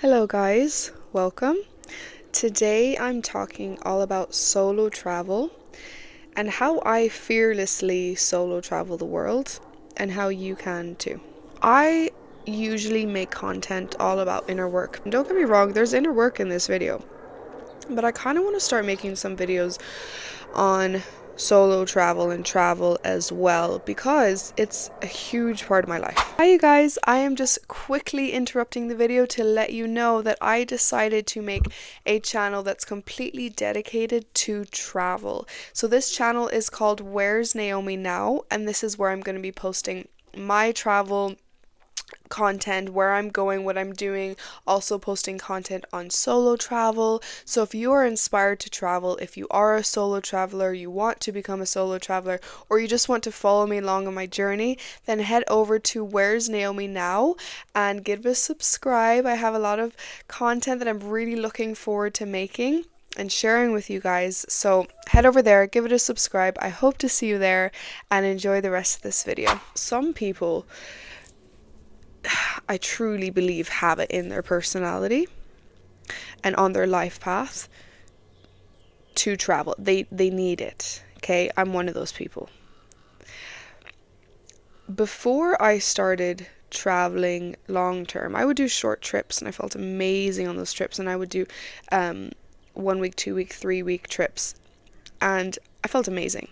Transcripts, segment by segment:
Hello guys, welcome. Today I'm talking all about solo travel and how I fearlessly solo travel the world and how you can too. I usually make content all about inner work. Don't get me wrong, there's inner work in this video, but I kind of want to start making some videos on solo travel and travel as well because it's a huge part of my life. Hi you guys, I am just quickly interrupting the video to let you know that I decided to make a channel that's completely dedicated to travel. So this channel is called Where's Naomi Now, and this is where I'm going to be posting my travel content, where I'm going, what I'm doing, also posting content on solo travel. So if you are inspired to travel, if you are a solo traveler, you want to become a solo traveler, or you just want to follow me along on my journey, then head over to Where's Naomi Now and give a subscribe. I have a lot of content that I'm really looking forward to making and sharing with you guys. So head over there, give it a subscribe. I hope to see you there and enjoy the rest of this video. Some people, I truly believe, have it in their personality and on their life path to travel. They need it. Okay, I'm one of those people. Before I started traveling long term, I would do short trips and I felt amazing on those trips, and I would do 1 week, 2 week, 3 week trips, and I felt amazing.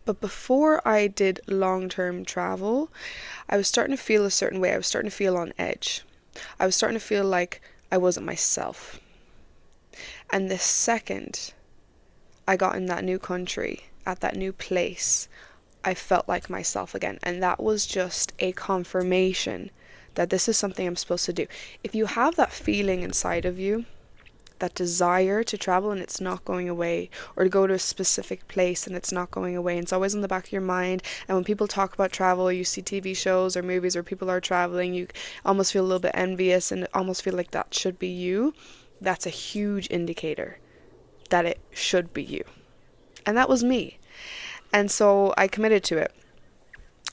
But before I did long-term travel, I was starting to feel a certain way. I was starting to feel on edge. I was starting to feel like I wasn't myself. And the second I got in that new country, at that new place, I felt like myself again. And that was just a confirmation that this is something I'm supposed to do. If you have that feeling inside of you, that desire to travel and it's not going away, or to go to a specific place and it's not going away, and it's always in the back of your mind, and when people talk about travel, you see TV shows or movies where people are traveling, you almost feel a little bit envious and almost feel like that should be you. That's a huge indicator that it should be you. And that was me. And so I committed to it.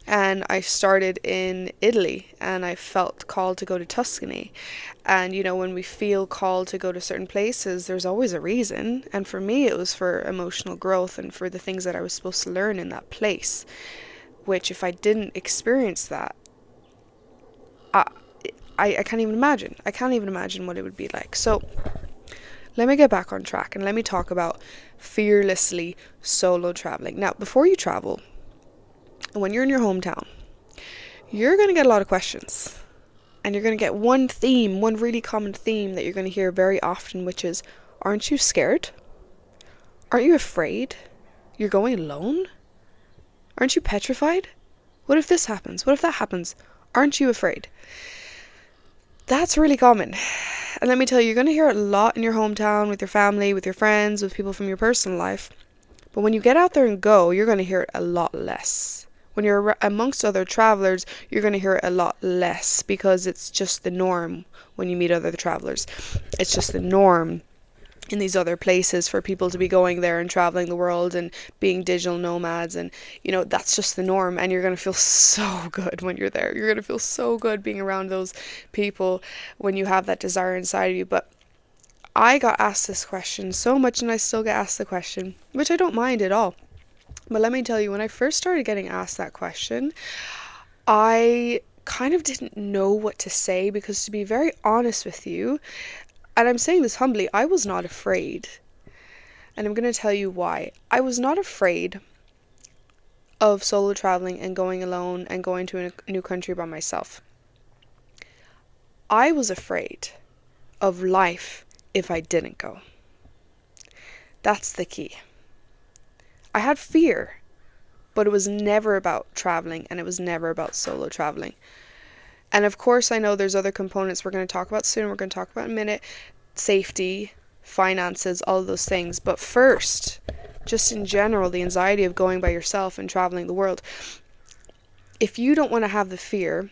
And I started in Italy, and I felt called to go to Tuscany. And when we feel called to go to certain places, there's always a reason. And for me, it was for emotional growth and for the things that I was supposed to learn in that place, which if I didn't experience that, I can't even imagine. I can't even imagine what it would be like. So let me get back on track and let me talk about fearlessly solo traveling. Now, before you travel, when you're in your hometown, you're going to get a lot of questions. And you're going to get one really common theme that you're going to hear very often, which is, aren't you scared? Aren't you afraid? You're going alone? Aren't you petrified? What if this happens? What if that happens? Aren't you afraid? That's really common. And let me tell you, you're going to hear it a lot in your hometown, with your family, with your friends, with people from your personal life. But when you get out there and go, you're going to hear it a lot less. When you're amongst other travelers, you're going to hear it a lot less because it's just the norm when you meet other travelers. It's just the norm in these other places for people to be going there and traveling the world and being digital nomads, and that's just the norm. And you're going to feel so good when you're there. You're going to feel so good being around those people when you have that desire inside of you. But I got asked this question so much, and I still get asked the question, which I don't mind at all. But let me tell you, when I first started getting asked that question, I kind of didn't know what to say, because to be very honest with you, and I'm saying this humbly, I was not afraid. And I'm going to tell you why. I was not afraid of solo traveling and going alone and going to a new country by myself. I was afraid of life if I didn't go. That's the key. I had fear, but it was never about traveling, and it was never about solo traveling. And of course, I know there's other components we're going to talk about soon. We're going to talk about in a minute: safety, finances, all of those things. But first, just in general, the anxiety of going by yourself and traveling the world. If you don't want to have the fear,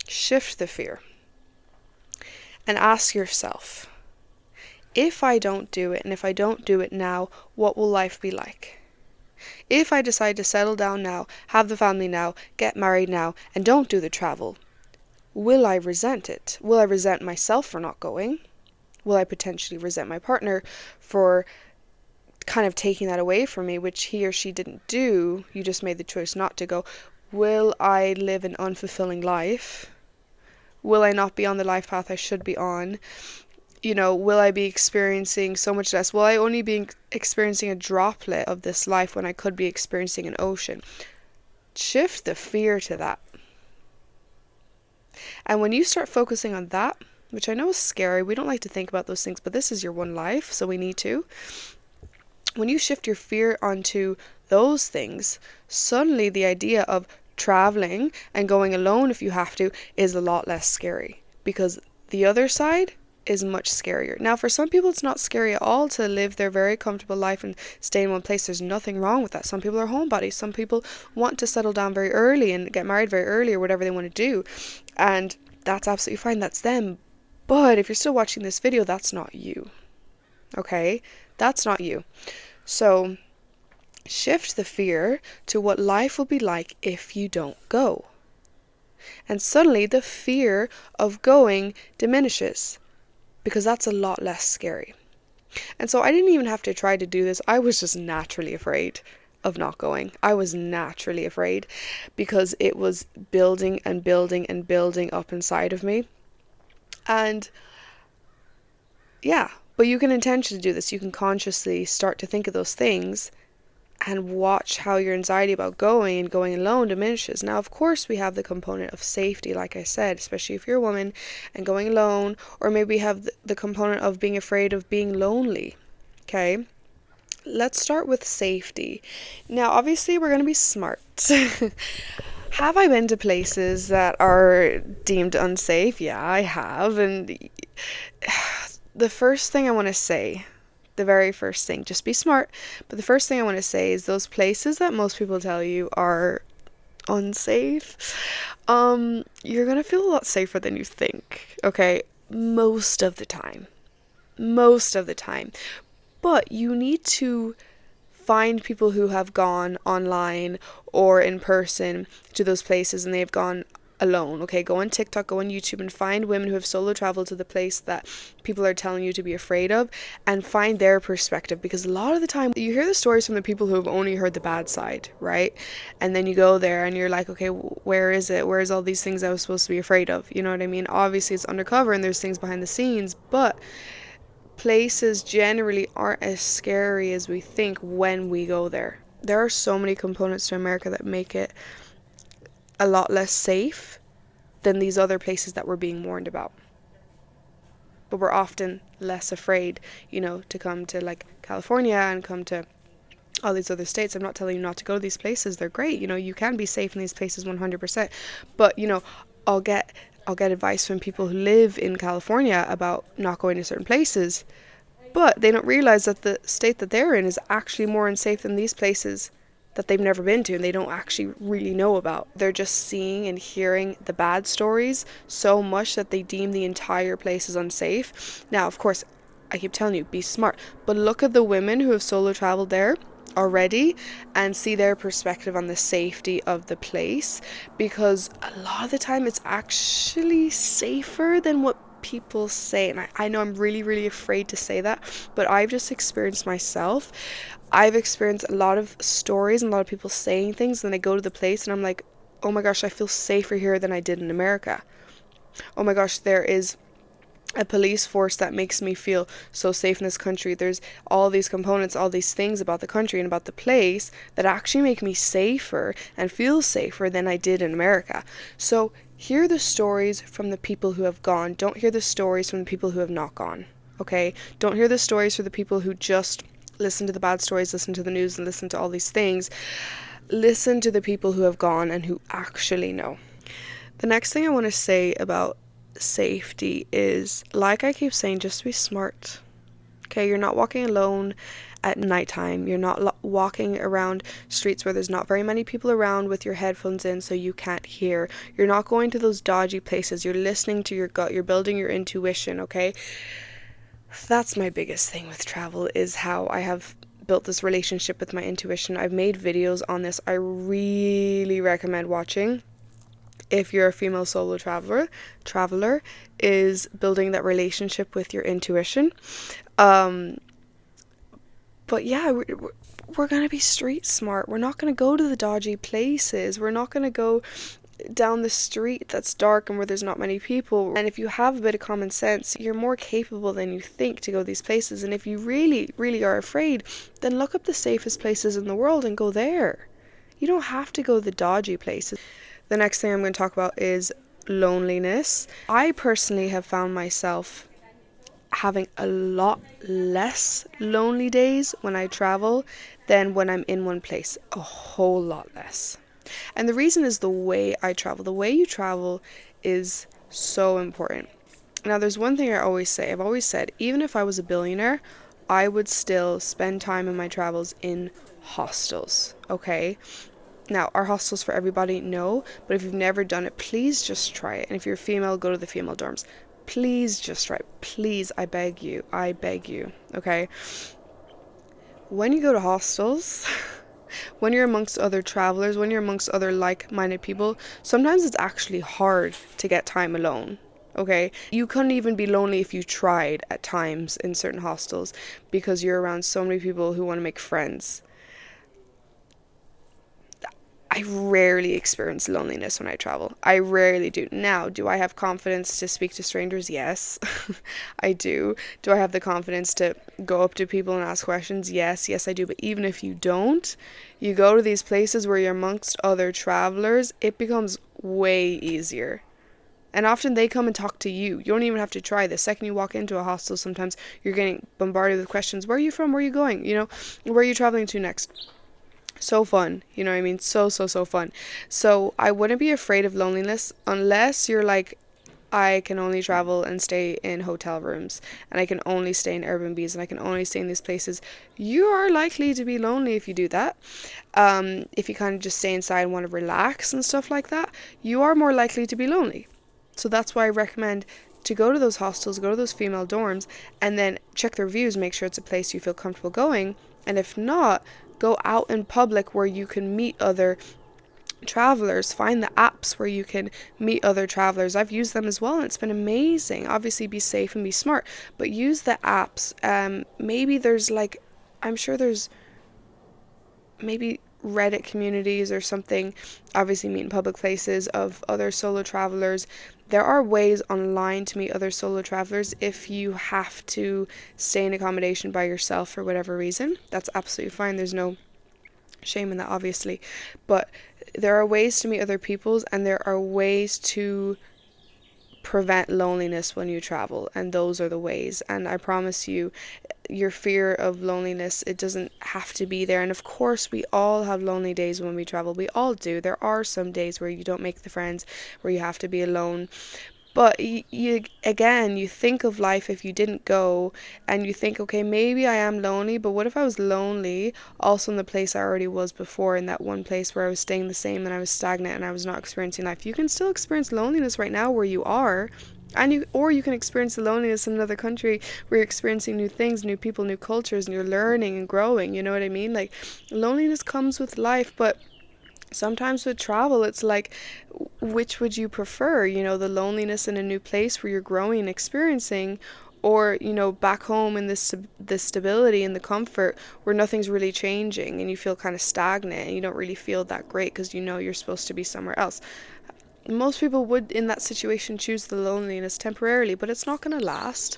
shift the fear and ask yourself, if I don't do it, and if I don't do it now, what will life be like? If I decide to settle down now, have the family now, get married now, and don't do the travel, will I resent it? Will I resent myself for not going? Will I potentially resent my partner for kind of taking that away from me, which he or she didn't do? You just made the choice not to go. Will I live an unfulfilling life? Will I not be on the life path I should be on? Will I be experiencing so much less? Will I only be experiencing a droplet of this life when I could be experiencing an ocean? Shift the fear to that. And when you start focusing on that, which I know is scary, we don't like to think about those things, but this is your one life, so we need to. When you shift your fear onto those things, suddenly the idea of traveling and going alone if you have to is a lot less scary, because the other side is much scarier. Now, for some people, it's not scary at all to live their very comfortable life and stay in one place. There's nothing wrong with that. Some people are homebodies. Some people want to settle down very early and get married very early, or whatever they want to do. And that's absolutely fine. That's them. But if you're still watching this video, that's not you. Okay? That's not you. So shift the fear to what life will be like if you don't go. And suddenly the fear of going diminishes, because that's a lot less scary. And so I didn't even have to try to do this. I was just naturally afraid of not going. I was naturally afraid because it was building and building and building up inside of me. And yeah, but you can intentionally do this. You can consciously start to think of those things and watch how your anxiety about going and going alone diminishes. Now, of course, we have the component of safety, like I said, especially if you're a woman and going alone, or maybe have the component of being afraid of being lonely. Okay, let's start with safety. Now, obviously, we're going to be smart. Have I been to places that are deemed unsafe? Yeah, I have. And the first thing I want to say, the very first thing, just be smart, but the first thing I want to say is those places that most people tell you are unsafe, you're gonna feel a lot safer than you think, okay? Most of the time. But you need to find people who have gone online or in person to those places and they've gone alone. Okay, go on TikTok, go on YouTube, and find women who have solo traveled to the place that people are telling you to be afraid of, and find their perspective. Because a lot of the time you hear the stories from the people who have only heard the bad side, right? And then you go there and you're like, okay, where is it? Where's all these things I was supposed to be afraid of? You know what I mean? Obviously it's undercover and there's things behind the scenes, but places generally aren't as scary as we think when we go there. There are so many components to America that make it a lot less safe than these other places that we're being warned about. But we're often less afraid, to come to like California and come to all these other states. I'm not telling you not to go to these places. They're great. You can be safe in these places 100%. But, I'll get advice from people who live in California about not going to certain places. But they don't realize that the state that they're in is actually more unsafe than these places that they've never been to and they don't actually really know about. They're just seeing and hearing the bad stories so much that they deem the entire place is unsafe. Now, of course, I keep telling you, be smart, but look at the women who have solo traveled there already and see their perspective on the safety of the place, because a lot of the time it's actually safer than what people say. And I know I'm really, really afraid to say that, but I've just experienced myself. I've experienced a lot of stories and a lot of people saying things, and I go to the place and I'm like, oh my gosh, I feel safer here than I did in America. Oh my gosh, there is a police force that makes me feel so safe in this country. There's all these components, all these things about the country and about the place that actually make me safer and feel safer than I did in America. So hear the stories from the people who have gone. Don't hear the stories from the people who have not gone. Okay? Don't hear the stories from the people who just listen to the bad stories, listen to the news, and listen to all these things. Listen to the people who have gone and who actually know. The next thing I want to say about safety is, like I keep saying, just be smart. Okay, you're not walking alone at nighttime. You're not walking around streets where there's not very many people around with your headphones in so you can't hear. You're not going to those dodgy places. You're listening to your gut. You're building your intuition, okay? That's my biggest thing with travel, is how I have built this relationship with my intuition. I've made videos on this I really recommend watching. if you're a female solo traveler, is building that relationship with your intuition. Um, but yeah, we're gonna be street smart. We're not gonna go to the dodgy places. We're not gonna go down the street that's dark and where there's not many people. And if you have a bit of common sense, you're more capable than you think to go these places. And if you really, really are afraid, then look up the safest places in the world and go there. You don't have to go the dodgy places. The next thing I'm going to talk about is loneliness. I personally have found myself having a lot less lonely days when I travel than when I'm in one place. A whole lot less. And the reason is the way I travel. The way you travel is so important. Now, there's one thing I always say. I've always said, even if I was a billionaire, I would still spend time in my travels in hostels, okay? Now, are hostels for everybody? No. But if you've never done it, please just try it. And if you're female, go to the female dorms. Please just try it. Please, I beg you. I beg you, okay? When you go to hostels, when you're amongst other travelers, when you're amongst other like-minded people, sometimes it's actually hard to get time alone. Okay, you couldn't even be lonely if you tried at times in certain hostels because you're around so many people who want to make friends. I rarely experience loneliness when I travel. I rarely do. Now, do I have confidence to speak to strangers? Yes, I do. Do I have the confidence to go up to people and ask questions? Yes, yes, I do. But even if you don't, you go to these places where you're amongst other travelers, it becomes way easier. And often they come and talk to you. You don't even have to try. The second you walk into a hostel, sometimes you're getting bombarded with questions. Where are you from? Where are you going? Where are you traveling to next? So fun, you know what I mean? So, so, so fun. So I wouldn't be afraid of loneliness unless you're like, I can only travel and stay in hotel rooms and I can only stay in Airbnbs and I can only stay in these places. You are likely to be lonely if you do that. If you kind of just stay inside and want to relax and stuff like that, you are more likely to be lonely. So that's why I recommend to go to those hostels, go to those female dorms, and then check the reviews, make sure it's a place you feel comfortable going. And if not, go out in public where you can meet other travelers. Find the apps where you can meet other travelers. I've used them as well and it's been amazing. Obviously be safe and be smart, but use the apps. Maybe there's like, I'm sure there's maybe Reddit communities or something, obviously meet in public places of other solo travelers. There are ways online to meet other solo travelers if you have to stay in accommodation by yourself for whatever reason. That's absolutely fine. There's no shame in that, obviously. But there are ways to meet other peoples and there are ways to prevent loneliness when you travel, and those are the ways. And I promise you, your fear of loneliness, it doesn't have to be there. And of course we all have lonely days when we travel. We all do. There are some days where you don't make the friends, where you have to be alone. But you again, you think of life if you didn't go, and you think, okay, maybe I am lonely, but what if I was lonely also in the place I already was before, in that one place where I was staying the same and I was stagnant and I was not experiencing life? You can still experience loneliness right now where you are. Or you can experience the loneliness in another country where you're experiencing new things, new people, new cultures, and you're learning and growing. You know what I mean? Like, loneliness comes with life, but sometimes with travel, it's like, which would you prefer? The loneliness in a new place where you're growing and experiencing, or back home in this stability and the comfort where nothing's really changing and you feel kind of stagnant and you don't really feel that great because you're supposed to be somewhere else. Most people would in that situation choose the loneliness temporarily, but it's not going to last.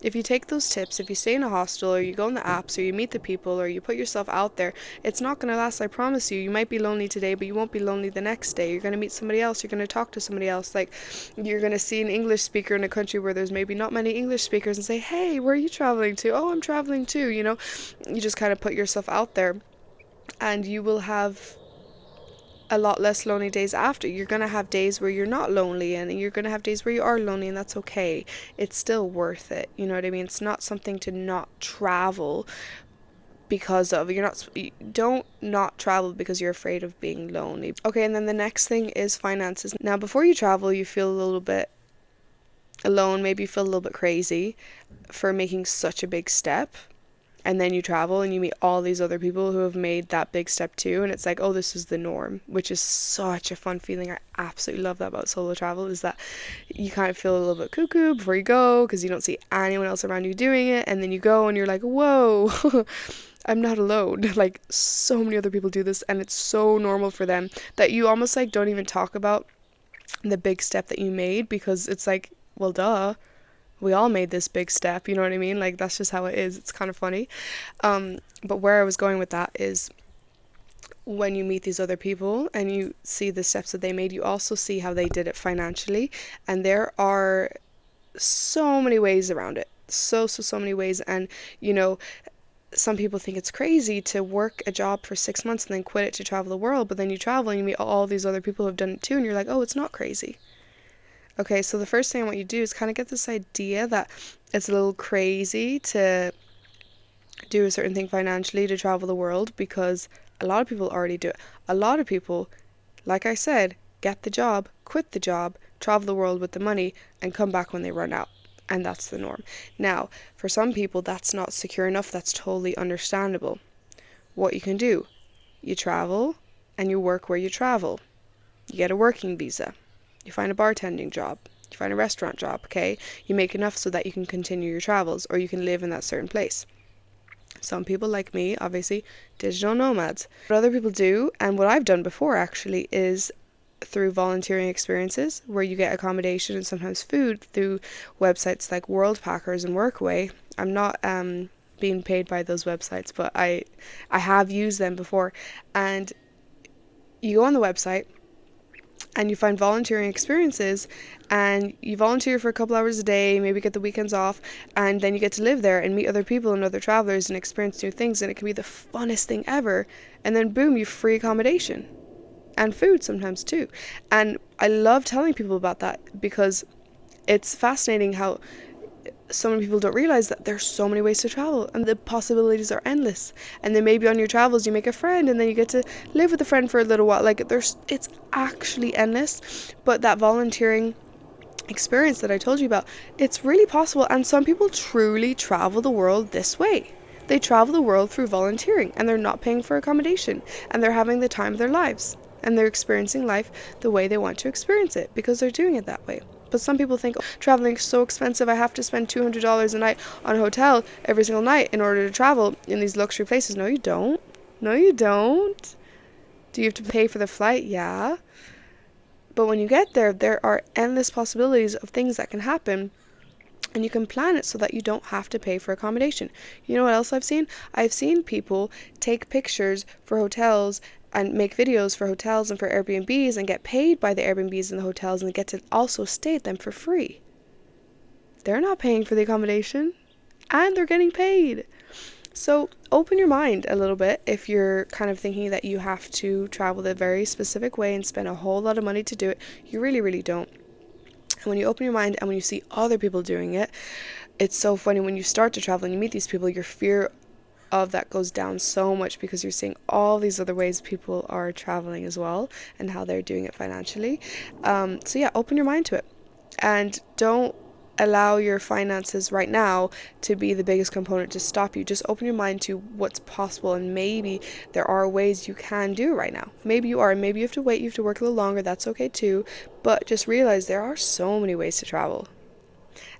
If you take those tips, if you stay in a hostel or you go on the apps or you meet the people or you put yourself out there, it's not going to last, I promise you. You might be lonely today, but you won't be lonely the next day. You're going to meet somebody else. You're going to talk to somebody else. Like, you're going to see an English speaker in a country where there's maybe not many English speakers and say, hey, where are you traveling to? Oh, I'm traveling too. You just kind of put yourself out there and you will have a lot less lonely days after. You're going to have days where you're not lonely and you're going to have days where you are lonely, and that's okay. It's still worth it. You know what I mean? It's not something to not travel because of. Don't not travel because you're afraid of being lonely. Okay, and then the next thing is finances. Now, before you travel, you feel a little bit alone, maybe you feel a little bit crazy for making such a big step. And then you travel and you meet all these other people who have made that big step too, and it's like, oh, this is the norm, which is such a fun feeling. I absolutely love that about solo travel, is that you kind of feel a little bit cuckoo before you go because you don't see anyone else around you doing it, and then you go and you're like, whoa. I'm not alone. Like, so many other people do this, and it's so normal for them that you almost like don't even talk about the big step that you made, because it's like, well, duh, we all made this big step, you know what I mean? Like, that's just how it is. It's kind of funny. But where I was going with that is, when you meet these other people and you see the steps that they made, you also see how they did it financially. And there are so many ways around it. So many ways. And, you know, some people think it's crazy to work a job for 6 months and then quit it to travel the world. But then you travel and you meet all these other people who have done it too. And you're like, oh, it's not crazy. Okay, so the first thing I want you to do is kind of get this idea that it's a little crazy to do a certain thing financially to travel the world, because a lot of people already do it. A lot of people, like I said, get the job, quit the job, travel the world with the money, and come back when they run out. And that's the norm. Now, for some people, that's not secure enough. That's totally understandable. What you can do, you travel and you work where you travel. You get a working visa. You find a bartending job. You find a restaurant job, okay? You make enough so that you can continue your travels, or you can live in that certain place. Some people, like me, obviously, digital nomads. What other people do, and what I've done before actually, is through volunteering experiences where you get accommodation and sometimes food through websites like Worldpackers and Workaway. I'm not being paid by those websites, but I have used them before. And you go on the website and you find volunteering experiences, and you volunteer for a couple hours a day, maybe get the weekends off, and then you get to live there and meet other people and other travelers and experience new things, and it can be the funnest thing ever. And then boom, you have free accommodation and food sometimes too. And I love telling people about that, because it's fascinating how so many people don't realize that there's so many ways to travel and the possibilities are endless. And then maybe on your travels you make a friend and then you get to live with a friend for a little while. Like, it's actually endless. But that volunteering experience that I told you about, it's really possible. And some people truly travel the world this way. They travel the world through volunteering, and they're not paying for accommodation, and they're having the time of their lives, and they're experiencing life the way they want to experience it because they're doing it that way. But some people think, oh, traveling is so expensive, I have to spend $200 a night on a hotel every single night in order to travel in these luxury places. No, you don't. No, you don't. Do you have to pay for the flight? Yeah. But when you get there, there are endless possibilities of things that can happen, and you can plan it so that you don't have to pay for accommodation. You know what else I've seen? I've seen people take pictures for hotels and make videos for hotels and for Airbnbs and get paid by the Airbnbs and the hotels and get to also stay at them for free. They're not paying for the accommodation and they're getting paid. So open your mind a little bit if you're kind of thinking that you have to travel the very specific way and spend a whole lot of money to do it. You really, really don't. And when you open your mind and when you see other people doing it, it's so funny. When you start to travel and you meet these people, your fear of that goes down so much, because you're seeing all these other ways people are traveling as well and how they're doing it financially. So yeah, open your mind to it, and don't allow your finances right now to be the biggest component to stop you. Just open your mind to what's possible, and maybe there are ways you can do right now. Maybe you are, maybe you have to wait, you have to work a little longer, that's okay too, but just realize there are so many ways to travel,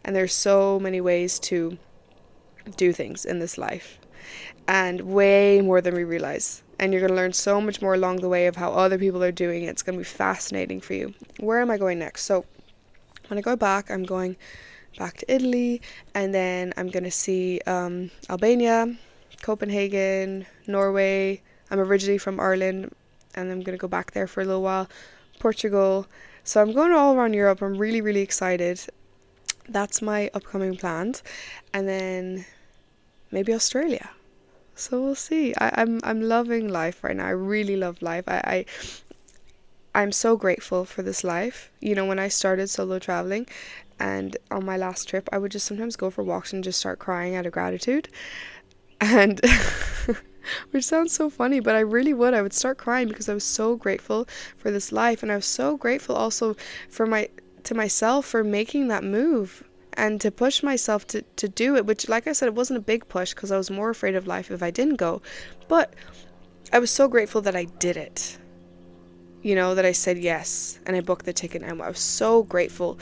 and there's so many ways to do things in this life, and way more than we realize. And you're going to learn so much more along the way of how other people are doing it. It's going to be fascinating for you. Where am I going next? So when I go back, I'm going back to Italy, and then I'm going to see Albania, Copenhagen, Norway. I'm originally from Ireland, and I'm going to go back there for a little while. Portugal. So I'm going all around Europe. I'm really, really excited. That's my upcoming plans. And then maybe Australia. So we'll see. I'm loving life right now. I really love life. I'm so grateful for this life. You know, when I started solo traveling and on my last trip, I would just sometimes go for walks and just start crying out of gratitude. And which sounds so funny, but I really would. I would start crying because I was so grateful for this life, and I was so grateful also to myself for making that move and to push myself to do it, which, like I said, it wasn't a big push because I was more afraid of life if I didn't go. But I was so grateful that I did it. You know, that I said yes and I booked the ticket, and I was so grateful.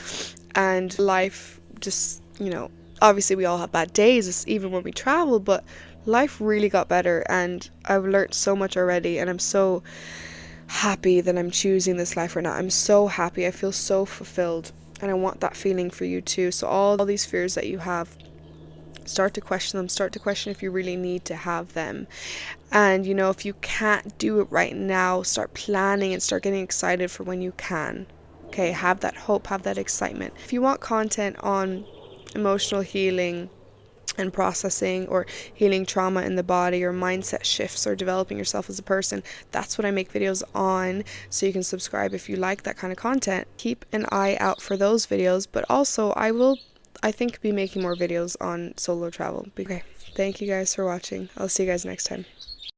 And life just, you know, obviously we all have bad days, even when we travel, but life really got better, and I've learned so much already, and I'm so happy that I'm choosing this life right now. I'm so happy. I feel so fulfilled, and I want that feeling for you too. So all these fears that you have, start to question them. Start to question if you really need to have them. And, you know, if you can't do it right now, start planning and start getting excited for when you can. Okay, have that hope, have that excitement. If you want content on emotional healing and processing, or healing trauma in the body, or mindset shifts, or developing yourself as a person, that's what I make videos on. So you can subscribe if you like that kind of content. Keep an eye out for those videos, but also I think be making more videos on solo travel. Okay, thank you guys for watching. I'll see you guys next time.